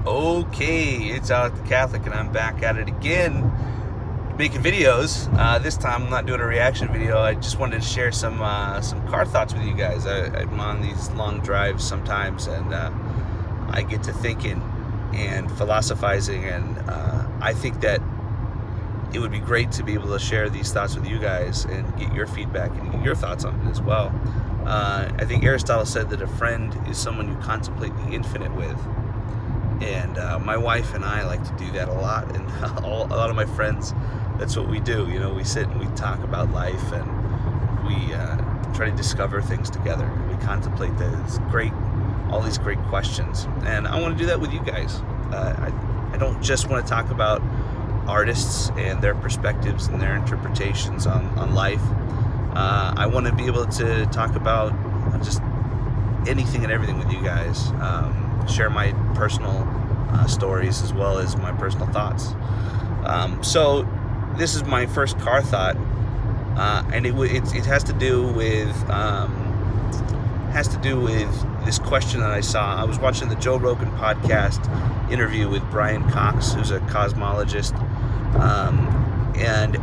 Okay, it's Alec the Catholic, and I'm back at it again, making videos. This time, I'm not doing a reaction video. I just wanted to share some car thoughts with you guys. I'm on these long drives sometimes, and I get to thinking and philosophizing, and I think that it would be great to be able to share these thoughts with you guys and get your feedback and get your thoughts on it as well. I think Aristotle said that a friend is someone you contemplate the infinite with. And my wife and I like to do that a lot, and a lot of my friends, that's what we do. You know, we sit and we talk about life, and we try to discover things together. We contemplate all these great questions, and I want to do that with you guys. I don't just want to talk about artists and their perspectives and their interpretations on life. I want to be able to talk about just anything and everything with you guys. Share my personal stories as well as my personal thoughts. So this is my first car thought, and it has to do with this question that I saw. I was watching the Joe Rogan podcast interview with Brian Cox, who's a cosmologist, and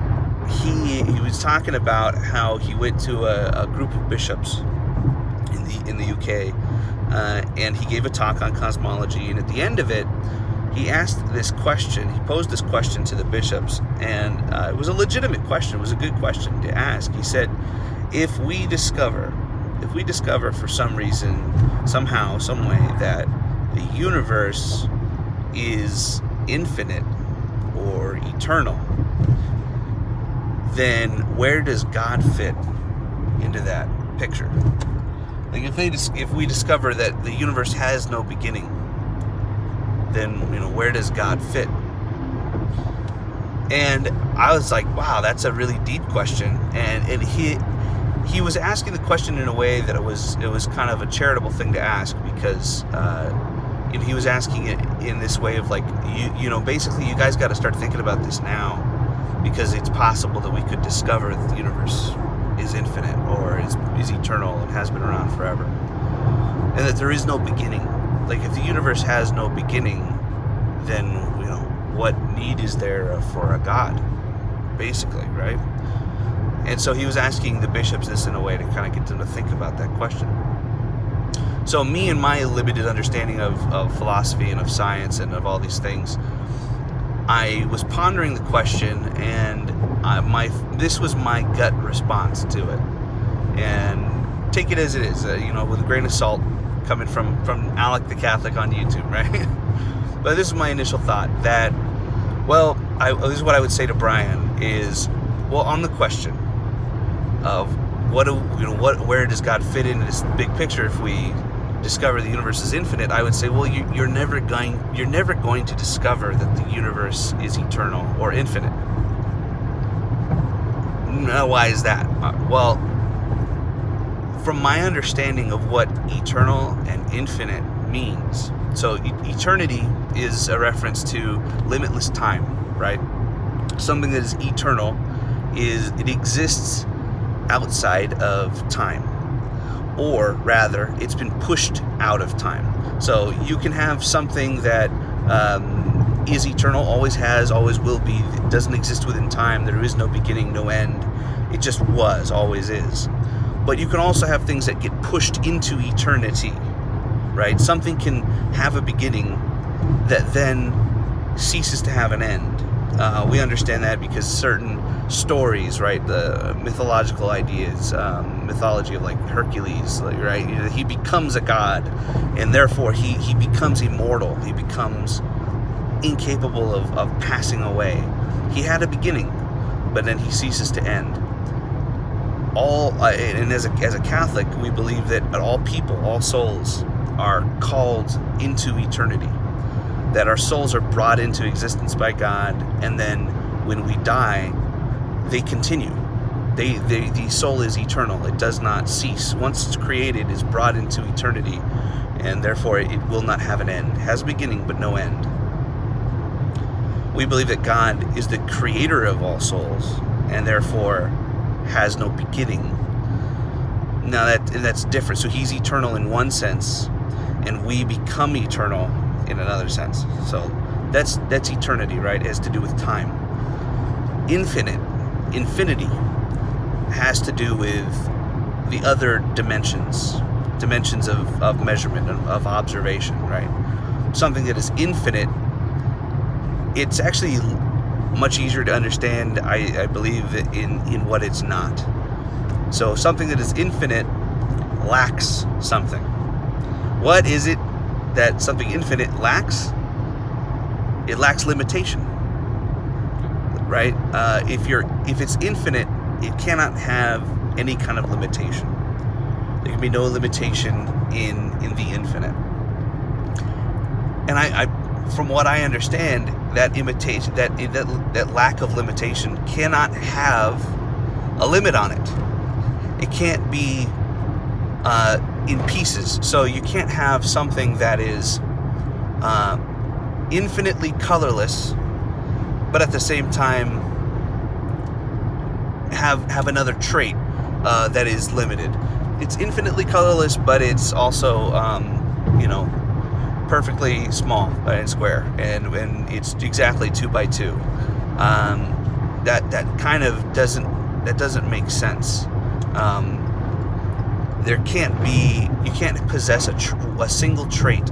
he was talking about how he went to a group of bishops in the UK. And he gave a talk on cosmology, and at the end of it, he asked this question. He posed this question to the bishops, and it was a legitimate question. It was a good question to ask. He said, if we discover for some reason, somehow, some way, that the universe is infinite or eternal, then where does God fit into that picture? Like if we discover that the universe has no beginning, then where does God fit? And I was like, wow, that's a really deep question. And he was asking the question in a way that it was kind of a charitable thing to ask, because he was asking it in this way of like, basically you guys got to start thinking about this now, because it's possible that we could discover that the universe is infinite or is eternal and has been around forever, and that there is no beginning. Like, if the universe has no beginning, then what need is there for a God, basically, right? And so he was asking the bishops this in a way to kind of get them to think about that question. So me and my limited understanding of philosophy and of science and of all these things, I was pondering the question, and this was my gut response to it. And take it as it is, with a grain of salt, coming from Alec the Catholic on YouTube, right? But this is my initial thought that, this is what I would say to Brian is, on the question of where does God fit into this big picture if we discover the universe is infinite, I would say, you're never going to discover that the universe is eternal or infinite. Now, why is that? From my understanding of what eternal and infinite means, so eternity is a reference to limitless time, right? Something that is eternal it exists outside of time, or rather, it's been pushed out of time. So you can have something that is eternal, always has, always will be. It doesn't exist within time. There is no beginning, no end. It just was, always is. But you can also have things that get pushed into eternity, right? Something can have a beginning that then ceases to have an end. We understand that because certain stories, right, the mythological ideas, mythology of like Hercules, right, he becomes a god, and therefore he becomes immortal. He becomes incapable of passing away. He had a beginning, but then he ceases to end. And as a Catholic, we believe that all people, all souls, are called into eternity. That our souls are brought into existence by God, and then when we die, they continue. The soul is eternal. It does not cease. Once it's created, it's brought into eternity, and therefore it will not have an end. It has a beginning, but no end. We believe that God is the creator of all souls, and therefore has no beginning. Now that's different. So he's eternal in one sense, and we become eternal in another sense. So that's eternity, right? It has to do with time. Infinity has to do with the other dimensions of measurement, of observation, right? Something that is infinite, it's actually much easier to understand, I believe, in what it's not. So something that is infinite lacks something. What is it that something infinite lacks? It lacks limitation, right? If it's infinite, it cannot have any kind of limitation. There can be no limitation in the infinite. And I from what I understand, that lack of limitation cannot have a limit on it. It can't be in pieces. So you can't have something that is infinitely colorless, but at the same time have another trait that is limited. It's infinitely colorless, but it's also perfectly small and square, and it's exactly 2 by 2. That kind of doesn't make sense. You can't possess a single trait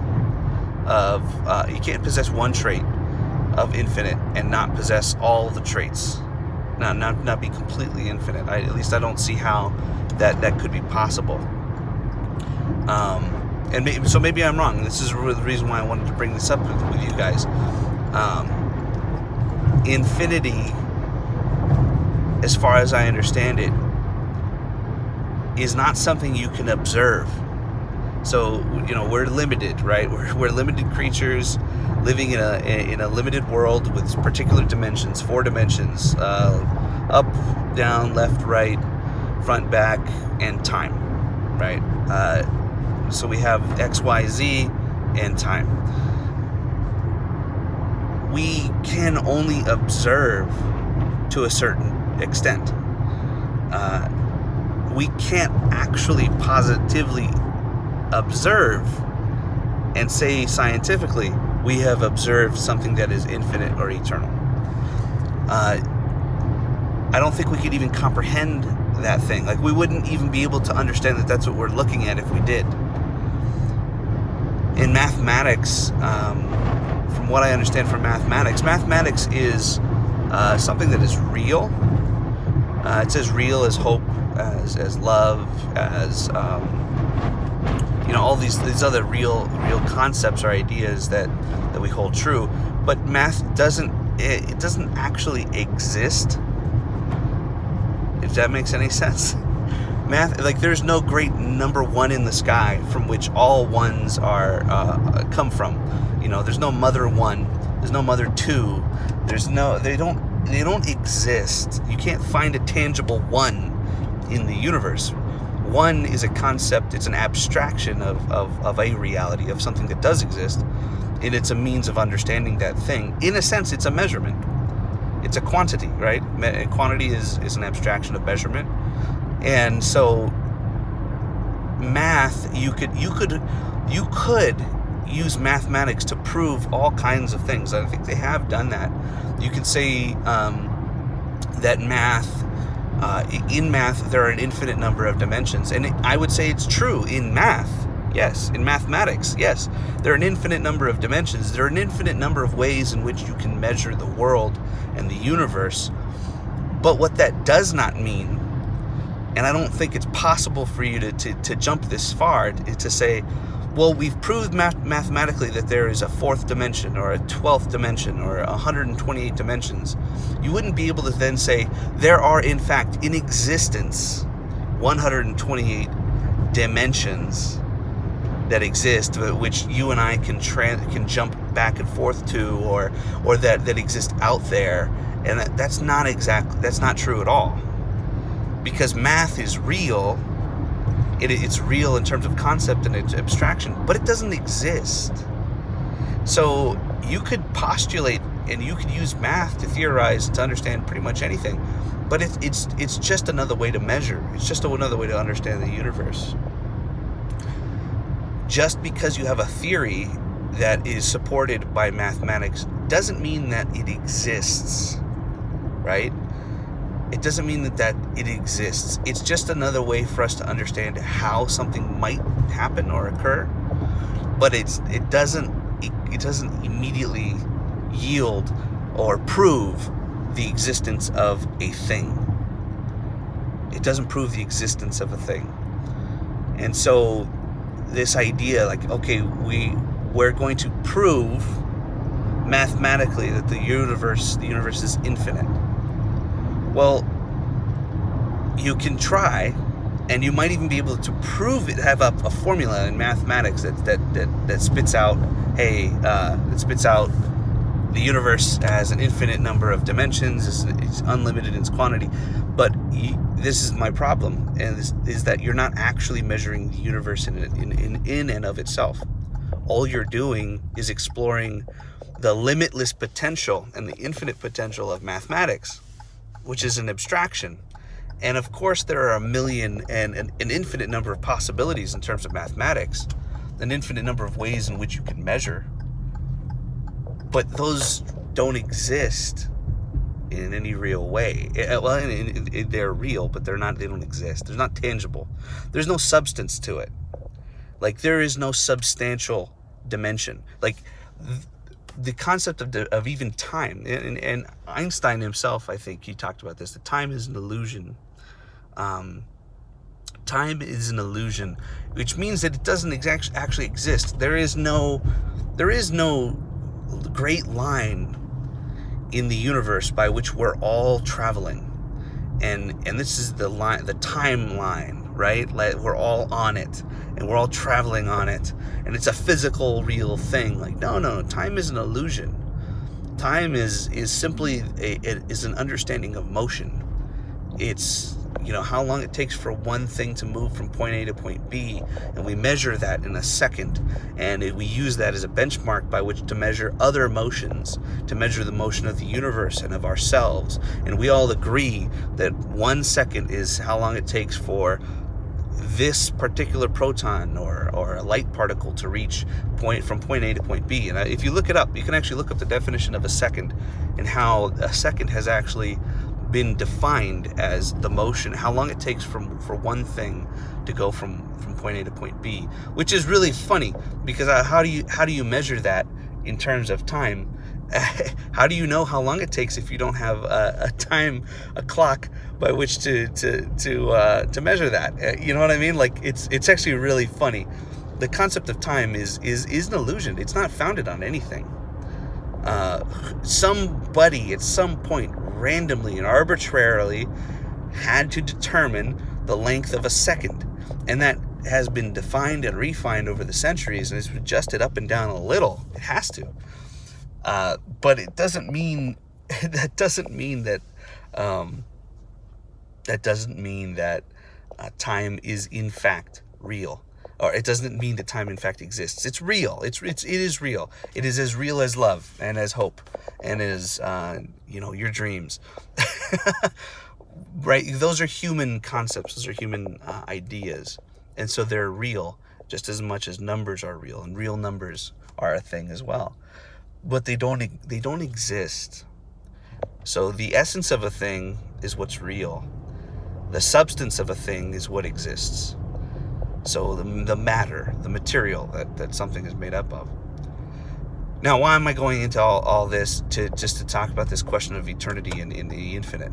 of you can't possess one trait of infinite and not possess all the traits, not be completely infinite. At least I don't see how that could be possible. And maybe I'm wrong. This is the reason why I wanted to bring this up with you guys. Infinity, as far as I understand it, is not something you can observe. So we're limited, right? We're limited creatures living in a limited world with particular dimensions, 4 dimensions: up, down, left, right, front, back, and time, right? So we have X, Y, Z, and time. We can only observe to a certain extent. We can't actually positively observe and say scientifically we have observed something that is infinite or eternal. I don't think we could even comprehend that thing. Like, we wouldn't even be able to understand that that's what we're looking at if we did. In mathematics, from what I understand from mathematics is something that is real. It's as real as hope, as love, as all these other real concepts or ideas that we hold true. But math doesn't actually exist, if that makes any sense. Math, like, there's no great number 1 in the sky from which all ones are come from. There's no mother 1, there's no mother 2, they don't exist. You can't find a tangible 1 in the universe. 1 is a concept, it's an abstraction of a reality, of something that does exist, and it's a means of understanding that thing. In a sense, it's a measurement. It's a quantity, right? Quantity is an abstraction of measurement. And so math, you could use mathematics to prove all kinds of things. I think they have done that. You could say that in math there are an infinite number of dimensions, and I would say it's true in math. Yes, in mathematics, yes, there are an infinite number of dimensions. There are an infinite number of ways in which you can measure the world and the universe. But what that does not mean, and I don't think it's possible for you to jump this far, to say, well, we've proved mathematically that there is a 4th dimension or a 12th dimension or 128 dimensions. You wouldn't be able to then say there are, in fact, in existence 128 dimensions that exist, which you and I can jump back and forth to, or that exist out there. And that's not true at all. Because math is real. It's real in terms of concept and its abstraction, but it doesn't exist. So you could postulate and you could use math to theorize, to understand pretty much anything, but it's just another way to measure. It's just another way to understand the universe. Just because you have a theory that is supported by mathematics doesn't mean that it exists, right? It doesn't mean that it exists. It's just another way for us to understand how something might happen or occur, but it doesn't immediately yield or prove the existence of a thing. It doesn't prove the existence of a thing. And so this idea, like, okay, we're going to prove mathematically that the universe is infinite. Well, you can try, and you might even be able to prove it, have a formula in mathematics that spits out, that spits out the universe has an infinite number of dimensions, it's unlimited in its quantity. But this is my problem, and this is that you're not actually measuring the universe in and of itself. All you're doing is exploring the limitless potential and the infinite potential of mathematics, which is an abstraction. And of course, there are a million and an infinite number of possibilities in terms of mathematics, an infinite number of ways in which you can measure. But those don't exist in any real way. Well, they're real, but they don't exist. They're not tangible. There's no substance to it. Like, there is no substantial dimension. Like, the concept of even time, and Einstein himself, I think he talked about this, that time is an illusion. Time is an illusion, which means that it doesn't actually exist. There is no great line in the universe by which we're all traveling, and this is the timeline, right? Like, we're all on it, and we're all traveling on it, and it's a physical, real thing. Like, no, time is an illusion. Time is simply is an understanding of motion. It's, how long it takes for one thing to move from point A to point B, and we measure that in a second, and we use that as a benchmark by which to measure other motions, to measure the motion of the universe and of ourselves. And we all agree that 1 second is how long it takes for this particular proton or a light particle to reach from point A to point B. And if you look it up, you can actually look up the definition of a second, and how a second has actually been defined as the motion, how long it takes for one thing to go from point A to point B, which is really funny, because how do you measure that in terms of time? How do you know how long it takes if you don't have a clock by which to measure that? You know what I mean? Like, it's actually really funny. The concept of time is an illusion. It's not founded on anything. Somebody at some point randomly and arbitrarily had to determine the length of a second, and that has been defined and refined over the centuries, and it's adjusted up and down a little. It has to, but it doesn't mean that time is in fact real. Or it doesn't mean that time in fact exists. It's real. It is real. It is as real as love and as hope and as your dreams. Right? Those are human concepts. Those are human ideas, and so they're real just as much as numbers are real, and real numbers are a thing as well. But they don't exist. So the essence of a thing is what's real. The substance of a thing is what exists. So the matter, the material that something is made up of. Now, why am I going into all this to talk about this question of eternity and in the infinite?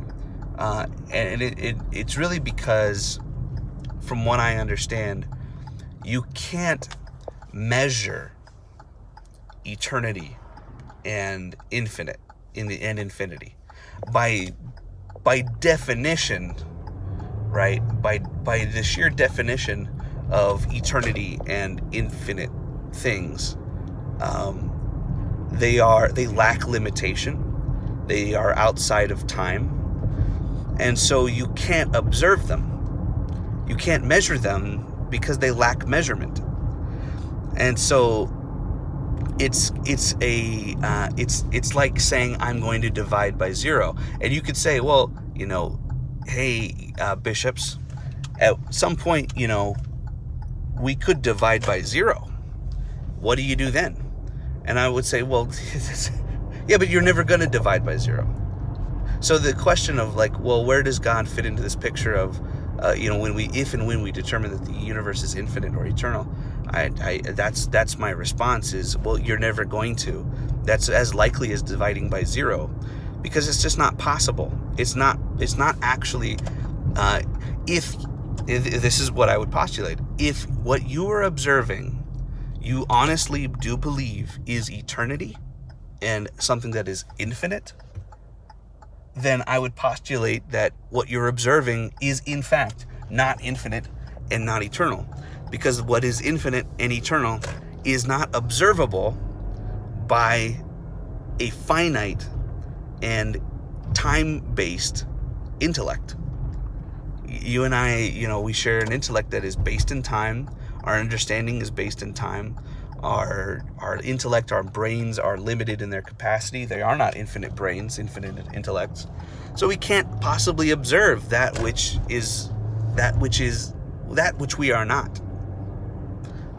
And it's really because, from what I understand, you can't measure eternity and infinity by definition, right? By the sheer definition of eternity and infinite things. They lack limitation. They are outside of time. And so you can't observe them. You can't measure them because they lack measurement. And so it's like saying I'm going to divide by 0. And you could say, well, hey, bishops, at some point, we could divide by 0. What do you do then? And I would say, well, yeah, but you're never going to divide by 0. So the question of like, well, where does God fit into this picture of, if and when we determine that the universe is infinite or eternal, that's my response is, well, you're never going to. That's as likely as dividing by 0, because it's just not possible. It's not actually, if this is what I would postulate, if what you are observing, you honestly do believe is eternity and something that is infinite, then I would postulate that what you're observing is in fact not infinite and not eternal, because what is infinite and eternal is not observable by a finite and time-based intellect. You and I, we share an intellect that is based in time. Our understanding is based in time. Our intellect, our brains are limited in their capacity. They are not infinite brains, infinite intellects. So we can't possibly observe that which we are not.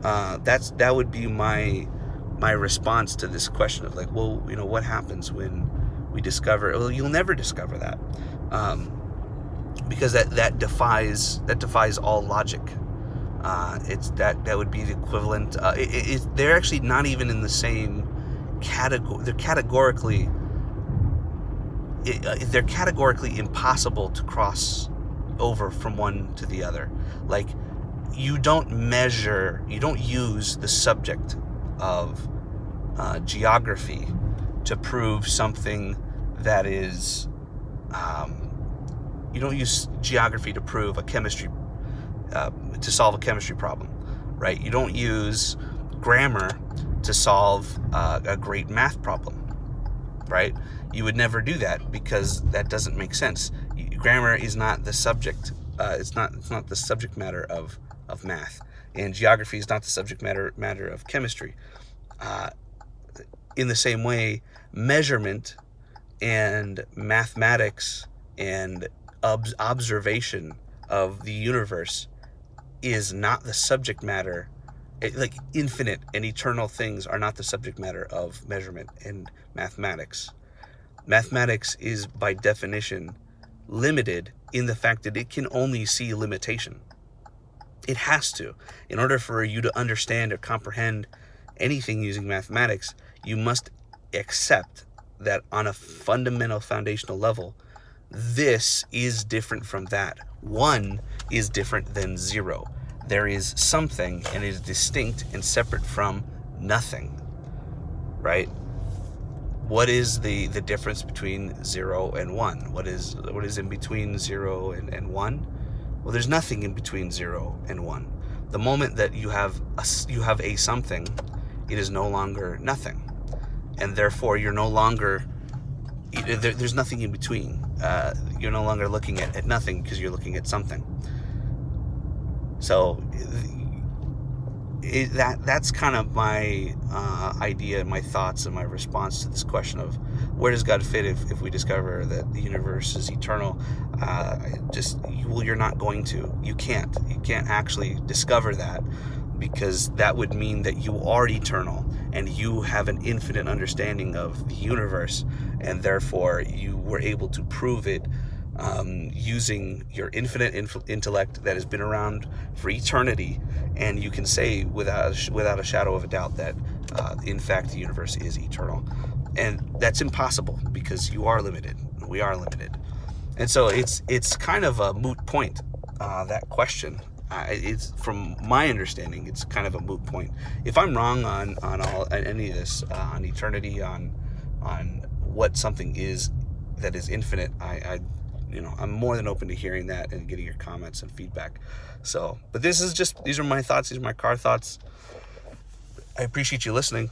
That would be my response to this question of like, well, what happens when we discover? Well, you'll never discover that, because that defies all logic. That would be the equivalent. They're actually not even in the same category. They're categorically impossible to cross over from one to the other. Like, you don't use the subject of geography to prove something that is. You don't use geography to prove to solve a chemistry problem, right? You don't use grammar to solve a great math problem, right? You would never do that, because that doesn't make sense. Grammar is not the subject. It's not the subject matter of math, and geography is not the subject matter of chemistry. In the same way, measurement and mathematics and observation of the universe is not the subject matter. Like, infinite and eternal things are not the subject matter of measurement and mathematics. Mathematics is by definition limited in the fact that it can only see limitation. It has to. In order for you to understand or comprehend anything using mathematics, you must accept that on a fundamental foundational level, this is different from that. 1 is different than 0. There is something, and it is distinct and separate from nothing, right? What is the difference between 0 and 1? What is in between 0 and 1? Well, there's nothing in between 0 and 1. The moment that you have a something, it is no longer nothing, and therefore you're no longer. There's nothing in between. You're no longer looking at nothing, because you're looking at something. So that's kind of my idea, my thoughts, and my response to this question of where does God fit if we discover that the universe is eternal. You're not going to. You can't actually discover that, because that would mean that you are eternal and you have an infinite understanding of the universe, and therefore you were able to prove it using your infinite intellect that has been around for eternity, and you can say without a shadow of a doubt that in fact the universe is eternal. And that's impossible, because you are limited. We are limited. And so it's kind of a moot point, that question. It's, from my understanding, it's kind of a moot point. If I'm wrong on any of this, on eternity, on what something is that is infinite, I'm more than open to hearing that and getting your comments and feedback. So, but these are my thoughts. These are my car thoughts. I appreciate you listening,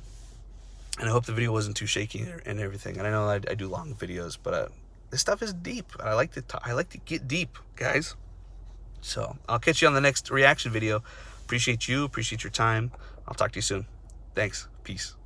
and I hope the video wasn't too shaky and everything. And I know I do long videos, but this stuff is deep. I like to get deep, guys. So I'll catch you on the next reaction video. Appreciate you. Appreciate your time. I'll talk to you soon. Thanks. Peace.